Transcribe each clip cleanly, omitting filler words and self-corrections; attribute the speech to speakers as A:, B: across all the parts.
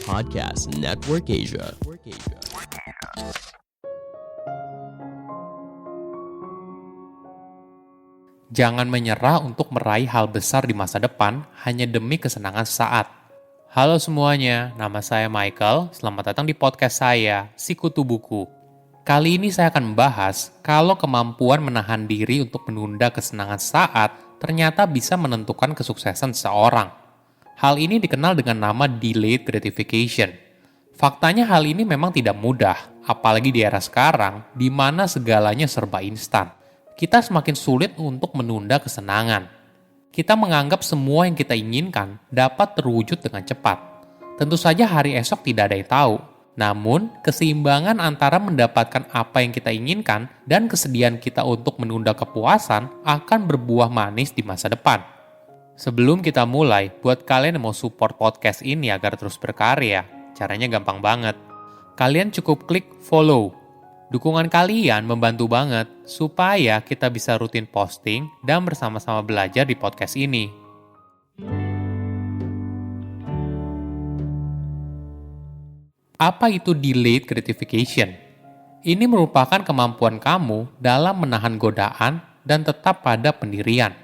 A: Podcast Network Asia.
B: Jangan menyerah untuk meraih hal besar di masa depan hanya demi kesenangan sesaat. Halo semuanya, nama saya Michael. Selamat datang di podcast saya, Sikutu Buku. Kali ini saya akan membahas kalau kemampuan menahan diri untuk menunda kesenangan sesaat ternyata bisa menentukan kesuksesan seseorang. Hal ini dikenal dengan nama delayed gratification. Faktanya hal ini memang tidak mudah, apalagi di era sekarang di mana segalanya serba instan. Kita semakin sulit untuk menunda kesenangan. Kita menganggap semua yang kita inginkan dapat terwujud dengan cepat. Tentu saja hari esok tidak ada yang tahu. Namun, keseimbangan antara mendapatkan apa yang kita inginkan dan kesediaan kita untuk menunda kepuasan akan berbuah manis di masa depan. Sebelum kita mulai, buat kalian yang mau support podcast ini agar terus berkarya, caranya gampang banget. Kalian cukup klik follow. Dukungan kalian membantu banget supaya kita bisa rutin posting dan bersama-sama belajar di podcast ini. Apa itu delayed gratification? Ini merupakan kemampuan kamu dalam menahan godaan dan tetap pada pendirian.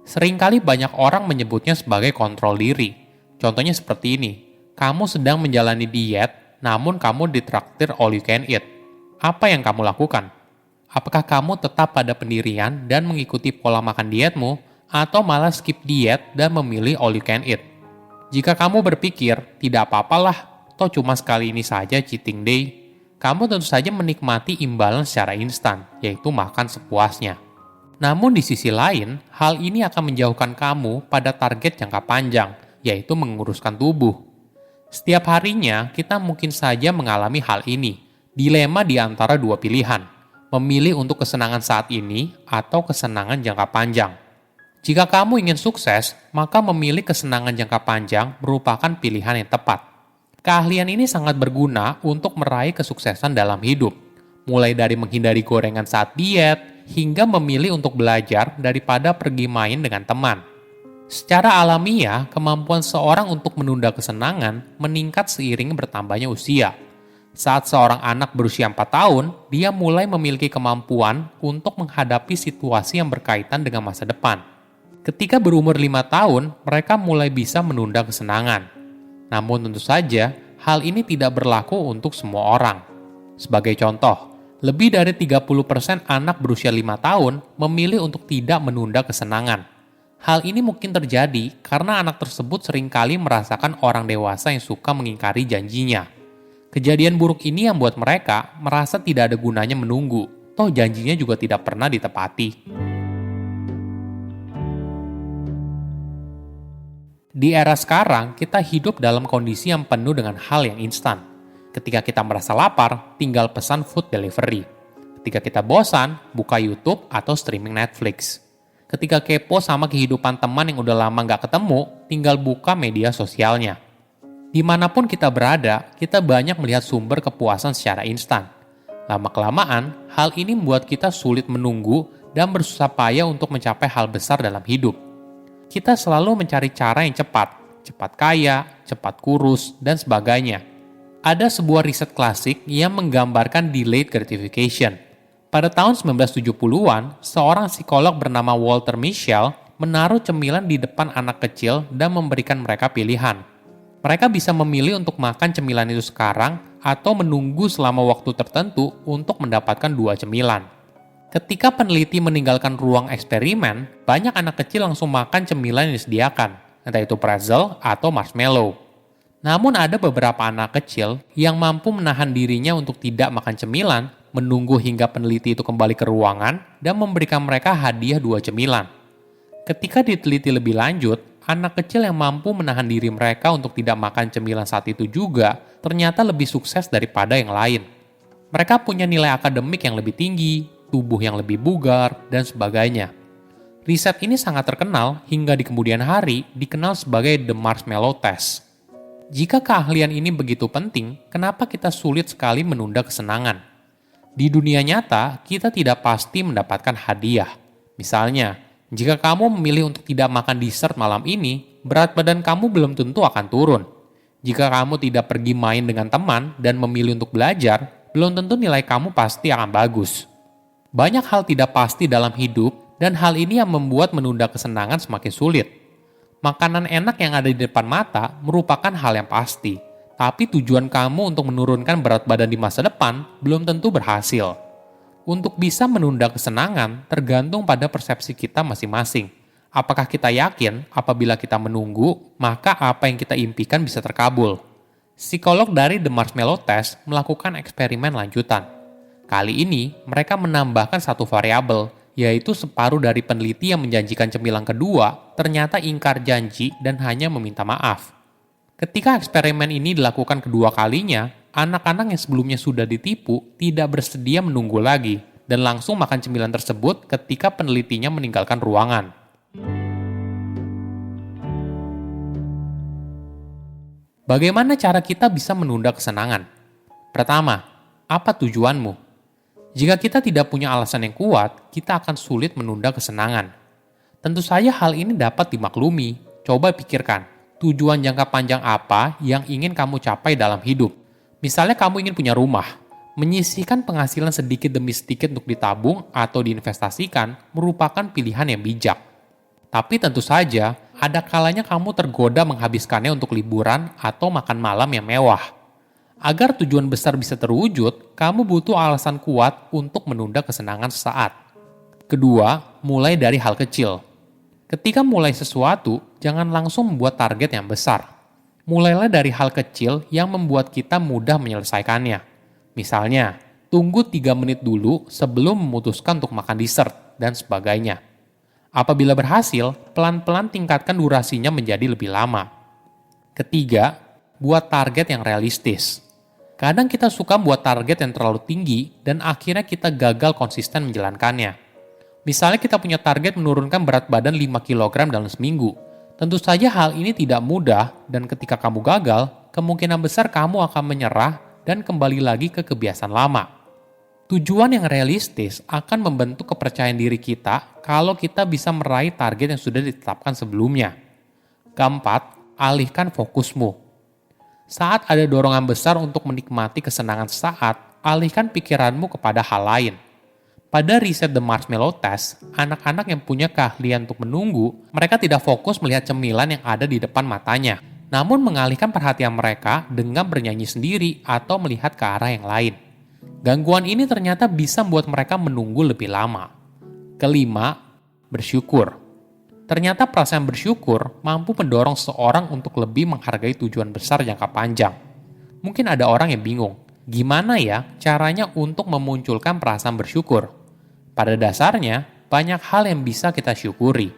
B: Seringkali banyak orang menyebutnya sebagai kontrol diri. Contohnya seperti ini, kamu sedang menjalani diet, namun kamu ditraktir all you can eat. Apa yang kamu lakukan? Apakah kamu tetap pada pendirian dan mengikuti pola makan dietmu, atau malah skip diet dan memilih all you can eat? Jika kamu berpikir, tidak apa-apalah, toh cuma sekali ini saja cheating day, kamu tentu saja menikmati imbalan secara instan, yaitu makan sepuasnya. Namun di sisi lain, hal ini akan menjauhkan kamu pada target jangka panjang, yaitu menguruskan tubuh. Setiap harinya, kita mungkin saja mengalami hal ini, dilema di antara dua pilihan, memilih untuk kesenangan saat ini atau kesenangan jangka panjang. Jika kamu ingin sukses, maka memilih kesenangan jangka panjang merupakan pilihan yang tepat. Keahlian ini sangat berguna untuk meraih kesuksesan dalam hidup, mulai dari menghindari gorengan saat diet, hingga memilih untuk belajar daripada pergi main dengan teman. Secara alamiah, kemampuan seorang untuk menunda kesenangan meningkat seiring bertambahnya usia. Saat seorang anak berusia 4 tahun, dia mulai memiliki kemampuan untuk menghadapi situasi yang berkaitan dengan masa depan. Ketika berumur 5 tahun, mereka mulai bisa menunda kesenangan. Namun tentu saja, hal ini tidak berlaku untuk semua orang. Sebagai contoh, lebih dari 30% anak berusia 5 tahun memilih untuk tidak menunda kesenangan. Hal ini mungkin terjadi karena anak tersebut seringkali merasakan orang dewasa yang suka mengingkari janjinya. Kejadian buruk ini yang membuat mereka merasa tidak ada gunanya menunggu, toh janjinya juga tidak pernah ditepati. Di era sekarang, kita hidup dalam kondisi yang penuh dengan hal yang instan. Ketika kita merasa lapar, tinggal pesan food delivery. Ketika kita bosan, buka YouTube atau streaming Netflix. Ketika kepo sama kehidupan teman yang udah lama gak ketemu, tinggal buka media sosialnya. Dimanapun kita berada, kita banyak melihat sumber kepuasan secara instan. Lama-kelamaan, hal ini membuat kita sulit menunggu dan bersusah payah untuk mencapai hal besar dalam hidup. Kita selalu mencari cara yang cepat kaya, cepat kurus, dan sebagainya. Ada sebuah riset klasik yang menggambarkan delayed gratification. Pada tahun 1970-an, seorang psikolog bernama Walter Mischel menaruh cemilan di depan anak kecil dan memberikan mereka pilihan. Mereka bisa memilih untuk makan cemilan itu sekarang atau menunggu selama waktu tertentu untuk mendapatkan 2 cemilan. Ketika peneliti meninggalkan ruang eksperimen, banyak anak kecil langsung makan cemilan yang disediakan, entah itu pretzel atau marshmallow. Namun ada beberapa anak kecil yang mampu menahan dirinya untuk tidak makan cemilan, menunggu hingga peneliti itu kembali ke ruangan dan memberikan mereka hadiah 2 cemilan. Ketika diteliti lebih lanjut, anak kecil yang mampu menahan diri mereka untuk tidak makan cemilan saat itu juga ternyata lebih sukses daripada yang lain. Mereka punya nilai akademik yang lebih tinggi, tubuh yang lebih bugar, dan sebagainya. Riset ini sangat terkenal hingga di kemudian hari dikenal sebagai The Marshmallow Test. Jika keahlian ini begitu penting, kenapa kita sulit sekali menunda kesenangan? Di dunia nyata, kita tidak pasti mendapatkan hadiah. Misalnya, jika kamu memilih untuk tidak makan dessert malam ini, berat badan kamu belum tentu akan turun. Jika kamu tidak pergi main dengan teman dan memilih untuk belajar, belum tentu nilai kamu pasti akan bagus. Banyak hal tidak pasti dalam hidup, dan hal ini yang membuat menunda kesenangan semakin sulit. Makanan enak yang ada di depan mata merupakan hal yang pasti, tapi tujuan kamu untuk menurunkan berat badan di masa depan belum tentu berhasil. Untuk bisa menunda kesenangan tergantung pada persepsi kita masing-masing. Apakah kita yakin apabila kita menunggu, maka apa yang kita impikan bisa terkabul? Psikolog dari The Marshmallow Test melakukan eksperimen lanjutan. Kali ini, mereka menambahkan satu variabel, yaitu separuh dari peneliti yang menjanjikan cemilan kedua ternyata ingkar janji dan hanya meminta maaf. Ketika eksperimen ini dilakukan kedua kalinya, anak-anak yang sebelumnya sudah ditipu tidak bersedia menunggu lagi dan langsung makan cemilan tersebut ketika penelitinya meninggalkan ruangan. Bagaimana cara kita bisa menunda kesenangan? Pertama, apa tujuanmu? Jika kita tidak punya alasan yang kuat, kita akan sulit menunda kesenangan. Tentu saja hal ini dapat dimaklumi. Coba pikirkan, tujuan jangka panjang apa yang ingin kamu capai dalam hidup? Misalnya kamu ingin punya rumah. Menyisihkan penghasilan sedikit demi sedikit untuk ditabung atau diinvestasikan merupakan pilihan yang bijak. Tapi tentu saja, ada kalanya kamu tergoda menghabiskannya untuk liburan atau makan malam yang mewah. Agar tujuan besar bisa terwujud, kamu butuh alasan kuat untuk menunda kesenangan sesaat. Kedua, mulai dari hal kecil. Ketika mulai sesuatu, jangan langsung membuat target yang besar. Mulailah dari hal kecil yang membuat kita mudah menyelesaikannya. Misalnya, tunggu 3 menit dulu sebelum memutuskan untuk makan dessert, dan sebagainya. Apabila berhasil, pelan-pelan tingkatkan durasinya menjadi lebih lama. Ketiga, buat target yang realistis. Kadang kita suka buat target yang terlalu tinggi dan akhirnya kita gagal konsisten menjalankannya. Misalnya kita punya target menurunkan berat badan 5 kg dalam seminggu. Tentu saja hal ini tidak mudah dan ketika kamu gagal, kemungkinan besar kamu akan menyerah dan kembali lagi ke kebiasaan lama. Tujuan yang realistis akan membentuk kepercayaan diri kita kalau kita bisa meraih target yang sudah ditetapkan sebelumnya. Keempat, alihkan fokusmu. Saat ada dorongan besar untuk menikmati kesenangan sesaat, alihkan pikiranmu kepada hal lain. Pada riset The Marshmallow Test, anak-anak yang punya keahlian untuk menunggu, mereka tidak fokus melihat cemilan yang ada di depan matanya, namun mengalihkan perhatian mereka dengan bernyanyi sendiri atau melihat ke arah yang lain. Gangguan ini ternyata bisa membuat mereka menunggu lebih lama. Kelima, bersyukur. Ternyata perasaan bersyukur mampu mendorong seseorang untuk lebih menghargai tujuan besar jangka panjang. Mungkin ada orang yang bingung, gimana ya caranya untuk memunculkan perasaan bersyukur? Pada dasarnya, banyak hal yang bisa kita syukuri.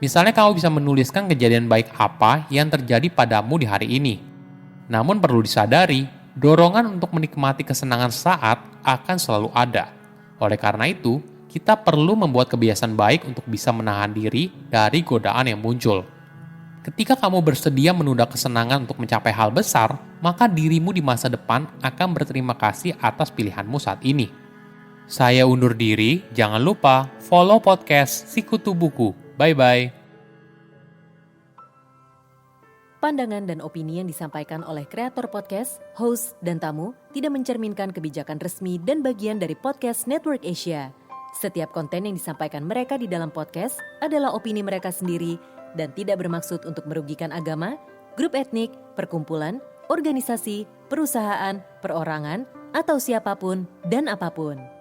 B: Misalnya kamu bisa menuliskan kejadian baik apa yang terjadi padamu di hari ini. Namun perlu disadari, dorongan untuk menikmati kesenangan saat akan selalu ada. Oleh karena itu, kita perlu membuat kebiasaan baik untuk bisa menahan diri dari godaan yang muncul. Ketika kamu bersedia menunda kesenangan untuk mencapai hal besar, maka dirimu di masa depan akan berterima kasih atas pilihanmu saat ini. Saya undur diri, jangan lupa follow podcast Sikutu Buku. Bye-bye.
C: Pandangan dan opini yang disampaikan oleh kreator podcast, host, dan tamu tidak mencerminkan kebijakan resmi dan bagian dari podcast Network Asia. Setiap konten yang disampaikan mereka di dalam podcast adalah opini mereka sendiri dan tidak bermaksud untuk merugikan agama, grup etnik, perkumpulan, organisasi, perusahaan, perorangan, atau siapapun dan apapun.